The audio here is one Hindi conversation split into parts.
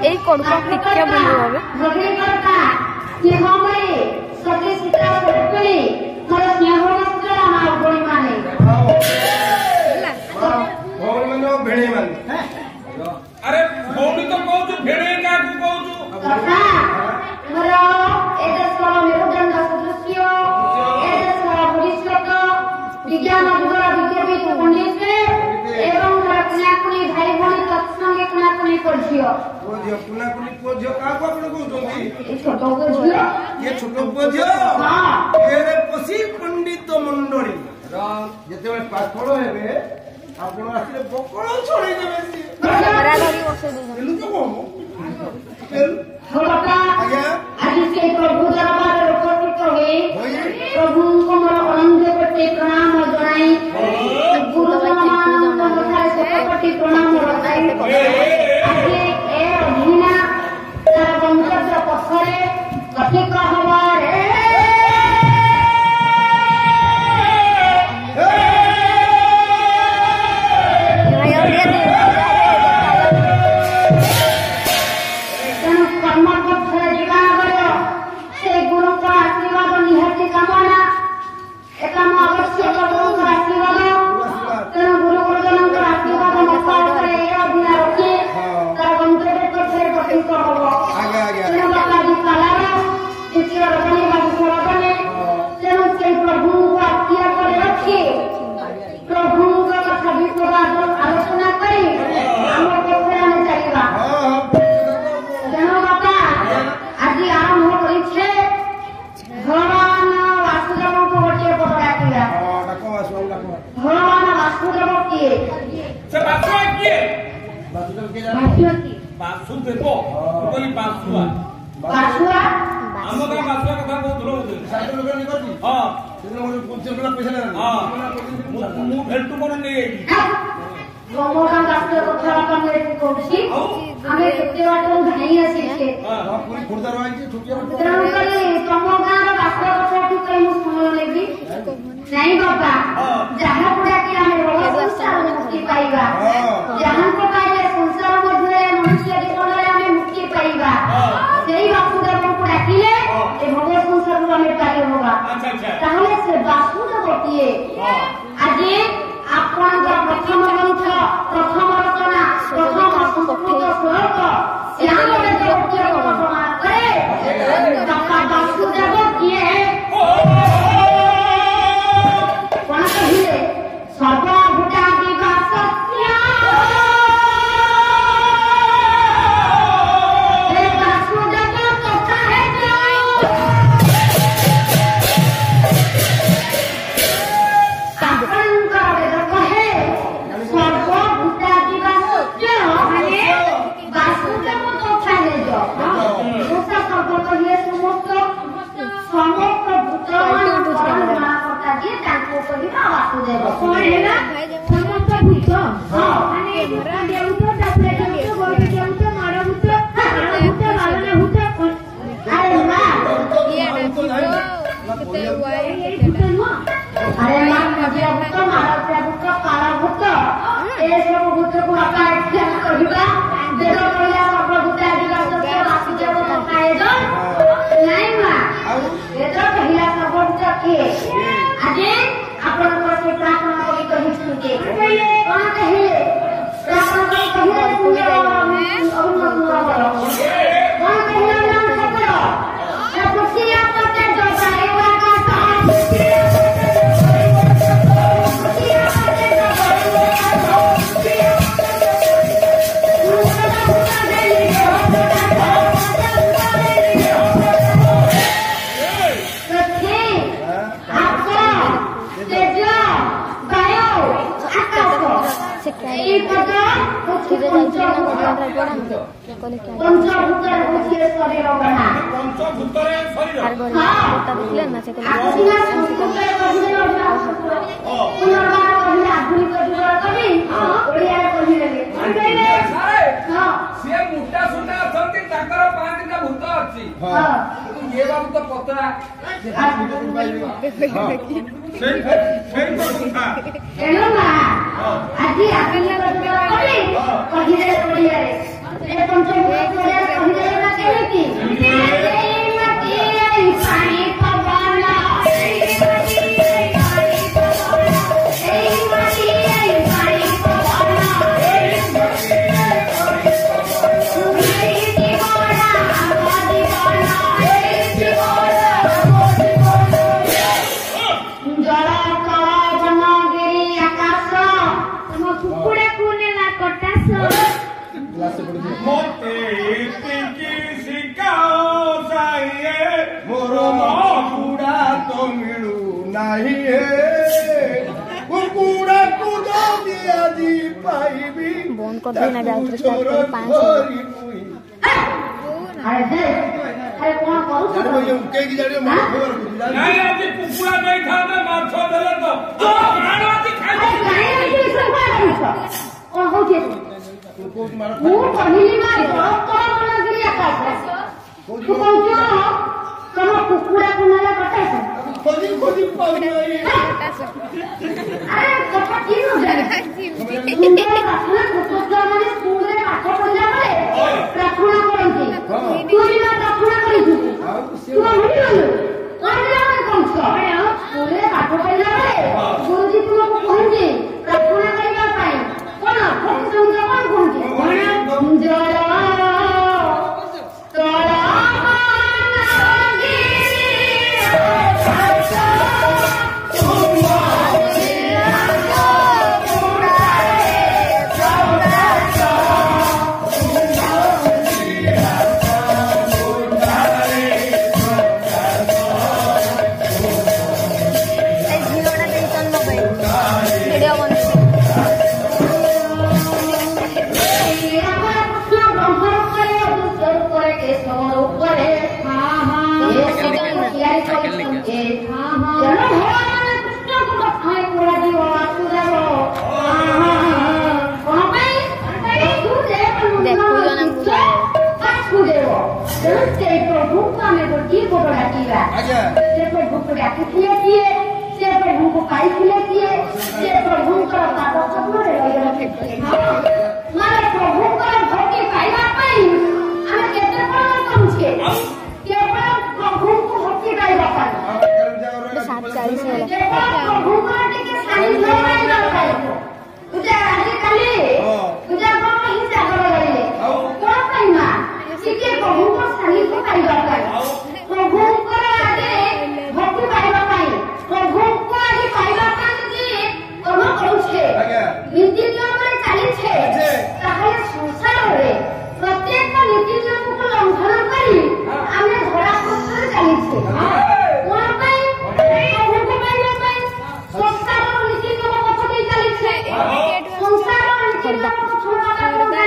এই কোন টিকা বলবো হবে अरे भौणी तो कहू भेड़े का विज्ञान विद्यापीठ पंडित एवं कुनाकुनी भाई भौणी तत्संगे कुनाकुनी पढ़ियो कुनाकुनी पढ़ियो का को आपण कहउछोंती ए छोटो को झियो ये छोटो पढ़ियो हां एरे पसी पंडित मंडली जते बे पाठोड़ हेबे आपण आसिले बकळ छोड़ी देबे सी बरा धरी बसे दे एलु तो को होता आज्ञा आज से प्रभु दरबार उपस्थित होए प्रभु को मोर अनंत कोटि प्रणाम जणाई गुरु मान मथारे कोटि प्रणाम रखाई आज ए अधीना तार गंतव्य पथरे कथि कहबा रे नहीं बाबा जहाँ पुरा कि आमे रोग संसार मुक्ति पाइबा जहाँ को पाइले संसार मध्य मनुष्य जीवन रे आमे मुक्ति पाइबा सेही वासुदेव को डाकिले ए भोग संसार को आमे पाइ होगा ताहले से वासुदेव किए आज आपण प्रथम ग्रंथ प्रथम रचना प्रथम संस्कृत श्लोक श्याम वेद उत्तर रचना करे वासुदेव किए सर्वभूता दिवासस्या हे वासुदेव कथा है कांकर वेद कहे सर्वभूता दिवासस्या माने वासुदेव कथा है जो दूसरा शब्द कहिए समस्त भूत दिए ताको कहिबा वासुदेव कोन हैला समस्त भूत हां माने देवतो तापले देवतो गोटे देवतो मारभूत भूत वाला भूत अरे मां ये केते वाई केते नो अरे मां मजे भूत मारभूत भूत काला भूत ए सब भूत को अकाट्य कहिबा देव कहिला सब भूत आदिवासी वासुदेव कथाए जो नहीं मां ए तो कहिला सब भूत के आजे आपण को से प्रार्थना करी कहि सुके कोन कहिले प्रार्थना करी कहिले सुने और मत करो कोन कहिले नाम सकरो ए खुशी आपके जो जाए वाला का पतला ଆଜି ଆଶୀର୍ବାଦ କରି କହିଲେ ଓଡ଼ିଆରେ ଏ ପଞ୍ଚଭୂତ ଓଡ଼ିଆରେ କହିଲେ ନା କେମିତି ଏଇ ମାଟି ଏଇ ପାଣି ପବନ ଏଇ ମାଟି ଏଇ ପାଣି ପବନ ଏଇ ମାଟି ଏଇ ପାଣି ପବନ ଏଇ ମାଟି ଏଇ ପାଣି ପବନ ଏଇ ଜୀବନ ଆମ ଜୀବନ ଏଇ ଜୀବନ ଆମ ଜୀବନ ଜଳ ତଳ ବନଗିରି ଆକାଶ ତମ କୁକୁଡ଼ାକୁ ନେଲା କଟାସ मोते की सिकाओ चाहिए मोर कुकुड़ा तो मिलू नहीं कुकुड़ा को दे आजी पाइबी बंद कर देना जाओ स्टार्ट कर 5 अरे हे अरे कौन करू जाने भाई के की जाने मार खबर नहीं आज कुकुड़ा नहीं खाता माछ देले तो प्राणवादी खाई अरे काहे नहीं सब करू कौन हो के को मार ମୁଁ କହିଲି ନା ତଳ ବନଗିରି ଆକାଶ ତୁ କହୁଛୁ ତମ କୁକୁଡ଼ାକୁ ନେଲା କଟାସ खोजी खोजी पाउनी ଆରେ କଥା କି ନ ଜାଣେ ସୁନ୍ଦର ପ୍ରାର୍ଥନା ଛୋଟ ଛୁଆମାନେ ସ୍କୁଲରେ ପାଠ ପଢିଲା ବେଳେ ପ୍ରାର୍ଥନା କରନ୍ତି ତୁ ବି ନା ପ୍ରାର୍ଥନା କରିଛୁ ତୁ ଭୁଲିଗଲୁ କଣ ଜାଣେ କହୁଛ ସ୍କୁଲରେ ପାଠ ପଢିଲା ବେଳେ ଗୁରୁଜୀ ତୁମକୁ କହନ୍ତି ପ୍ରାର୍ଥନା କରିବା ପାଇଁ କଣ କହୁଛନ୍ତି କଣ କହୁଛି ଜଳ ତଳ वीडियो बंद प्रभु पाइले किए से प्रभु पाद चक्रे माने प्रभु भक्ति पाइबा आमे केते प्रमाण करूछे केवल प्रभु को भक्ति पाइबा पाई 7:40 होला प्रभु को टिके सानी न पाइबा पाई पूजा आदि काली पूजा को ही जागर गइले कोन पाइमा सिके प्रभु को सानी को पाइबा पाई प्रभु को आगे भक्ति पाइबा पाई प्रभु को आगे पाइबा पाई कौन करूछे नीति नियम रे चाली छे ताहले संसार रे प्रत्येक नीति नियम को लंघन करी आमे धरा पथरे चाली छे कोन पाई प्रभु को पाइबा पाई संसार नीति नियम पथ दे चाली छे संसार नीति नियम पथ छोड़ा करबा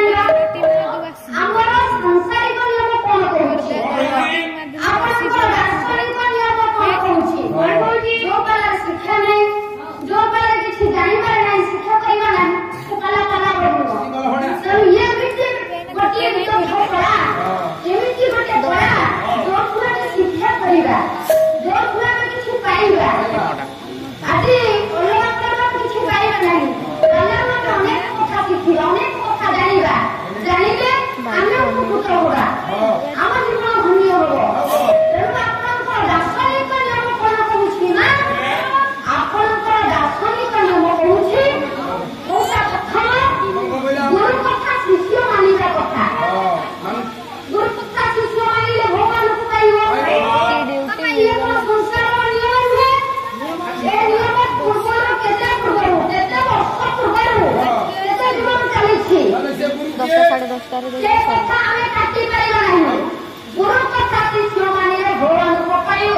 हमर संसारिक नियम कोन करूछे आपन को राष्ट्रिक नियम कोन करूछे जो बाला शिक्षा नहीं जो बाला किसी जानिबार नहीं शिक्षा करिबा नहीं तो काला काला बनबो तो ये बिटे गोटे तो छोड़ा एमिति गोटे बड़ा जो पूरा शिक्षा करिबा जो पूरा किसी पाइबा आदि ओलवा करबा किसी पाइबा नहीं काला मत अनेक কথা শিখিবা অনেক কথা জানিবা জানিলে আমরা উপকৃত হবা আমার জীবন ধন্য হবো তেଣୁ ଆପଣଙ୍କ ରାସାୟନିକ ନିୟମ କ'ଣ କହୁଛି ନା ଆପଣଙ୍କ ରାସାୟନିକ ନିୟମ କହୁଛି କୋଉଟା ପ୍ରଥମ ଗୁରୁ କଥା ଶିଷ୍ୟ ମାନିବା କଥା ଗୁରୁ କଥା ଶିଷ୍ୟ ମାନିଲେ ଭଗବାନଙ୍କୁ ପାଇବ ଇଏ କ'ଣ ସଂସାରର ନିୟମ ନୁହେଁ ଏ ନିୟମ ପୂର୍ବରୁ କେତେ ବର୍ଷ ପୂର୍ବରୁ କେତେ ଜୀବନ ଚାଲିଛି 10:30 ସେ କଥା ଆମେ କାଟି ପାରିବା ନାହିଁ ଗୁରୁ କଥା ଶିଷ୍ୟ ମାନିଲେ ଭଗବାନଙ୍କୁ ପାଇବ